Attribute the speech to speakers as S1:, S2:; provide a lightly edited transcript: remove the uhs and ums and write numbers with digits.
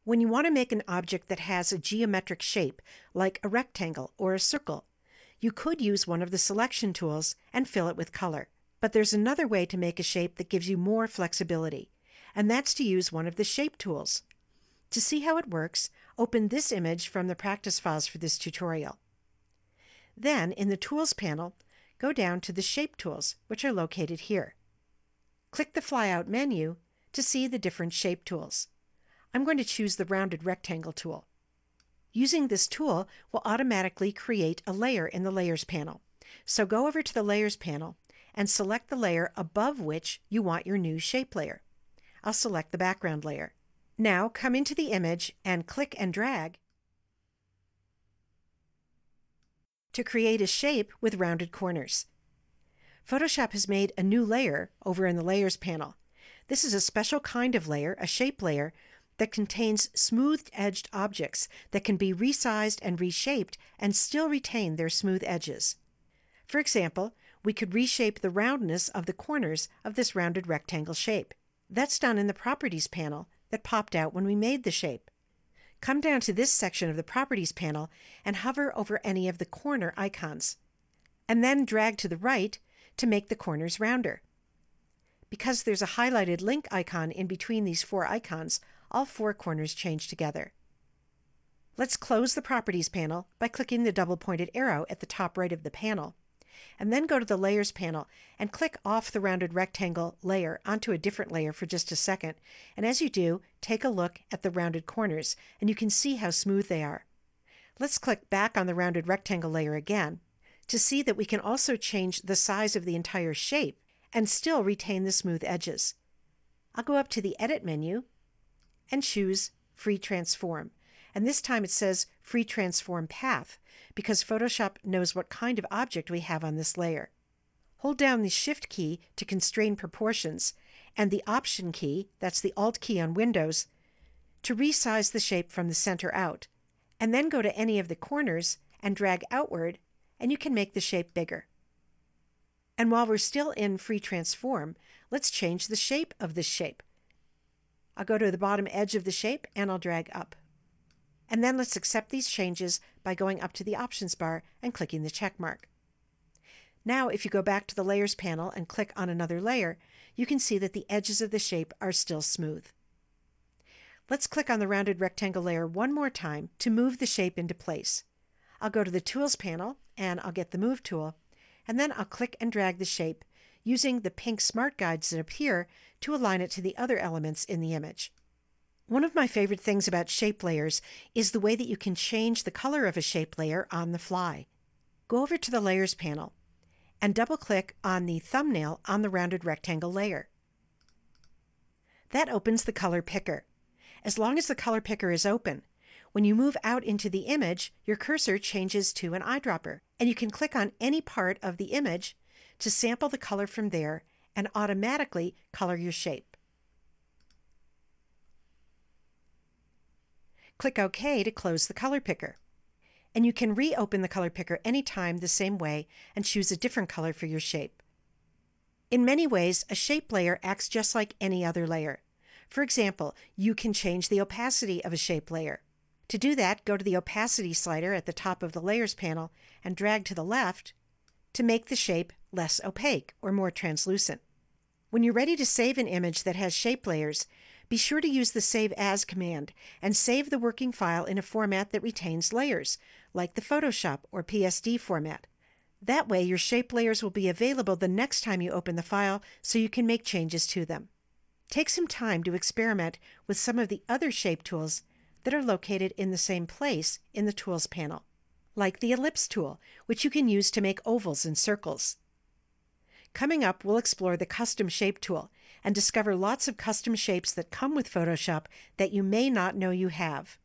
S1: When you want to make an object that has a geometric shape, like a rectangle or a circle, you could use one of the selection tools and fill it with color. But there's another way to make a shape that gives you more flexibility, and that's to use one of the shape tools. To see how it works, open this image from the practice files for this tutorial. Then, in the Tools panel, go down to the Shape tools, which are located here. Click the Flyout menu to see the different shape tools. I'm going to choose the Rounded Rectangle tool. Using this tool will automatically create a layer in the Layers panel. So go over to the Layers panel and select the layer above which you want your new shape layer. I'll select the background layer. Now come into the image and click and drag to create a shape with rounded corners. Photoshop has made a new layer over in the Layers panel. This is a special kind of layer, a shape layer, that contains smoothed-edged objects that can be resized and reshaped and still retain their smooth edges. For example, we could reshape the roundness of the corners of this rounded rectangle shape. That's done in the Properties panel that popped out when we made the shape. Come down to this section of the Properties panel and hover over any of the corner icons, and then drag to the right to make the corners rounder. Because there's a highlighted link icon in between these four icons, all four corners change together. Let's close the Properties panel by clicking the double-pointed arrow at the top right of the panel, and then go to the Layers panel and click off the rounded rectangle layer onto a different layer for just a second. And as you do, take a look at the rounded corners, and you can see how smooth they are. Let's click back on the rounded rectangle layer again to see that we can also change the size of the entire shape and still retain the smooth edges. I'll go up to the Edit menu and choose Free Transform. And this time it says Free Transform Path because Photoshop knows what kind of object we have on this layer. Hold down the Shift key to constrain proportions and the Option key, that's the Alt key on Windows, to resize the shape from the center out. And then go to any of the corners and drag outward, and you can make the shape bigger. And while we're still in Free Transform, let's change the shape of this shape. I'll go to the bottom edge of the shape and I'll drag up. And then let's accept these changes by going up to the Options bar and clicking the check mark. Now, if you go back to the Layers panel and click on another layer, you can see that the edges of the shape are still smooth. Let's click on the rounded rectangle layer one more time to move the shape into place. I'll go to the Tools panel and I'll get the Move tool, and then I'll click and drag the shape using the pink Smart Guides that appear to align it to the other elements in the image. One of my favorite things about shape layers is the way that you can change the color of a shape layer on the fly. Go over to the Layers panel and double-click on the thumbnail on the rounded rectangle layer. That opens the color picker. As long as the color picker is open, when you move out into the image, your cursor changes to an eyedropper, and you can click on any part of the image to sample the color from there and automatically color your shape. Click OK to close the color picker. And you can reopen the color picker anytime the same way and choose a different color for your shape. In many ways, a shape layer acts just like any other layer. For example, you can change the opacity of a shape layer. To do that, go to the Opacity slider at the top of the Layers panel and drag to the left to make the shape less opaque or more translucent. When you're ready to save an image that has shape layers, be sure to use the Save As command and save the working file in a format that retains layers, like the Photoshop or PSD format. That way, your shape layers will be available the next time you open the file so you can make changes to them. Take some time to experiment with some of the other shape tools that are located in the same place in the Tools panel, like the Ellipse tool, which you can use to make ovals and circles. Coming up, we'll explore the Custom Shape tool and discover lots of custom shapes that come with Photoshop that you may not know you have.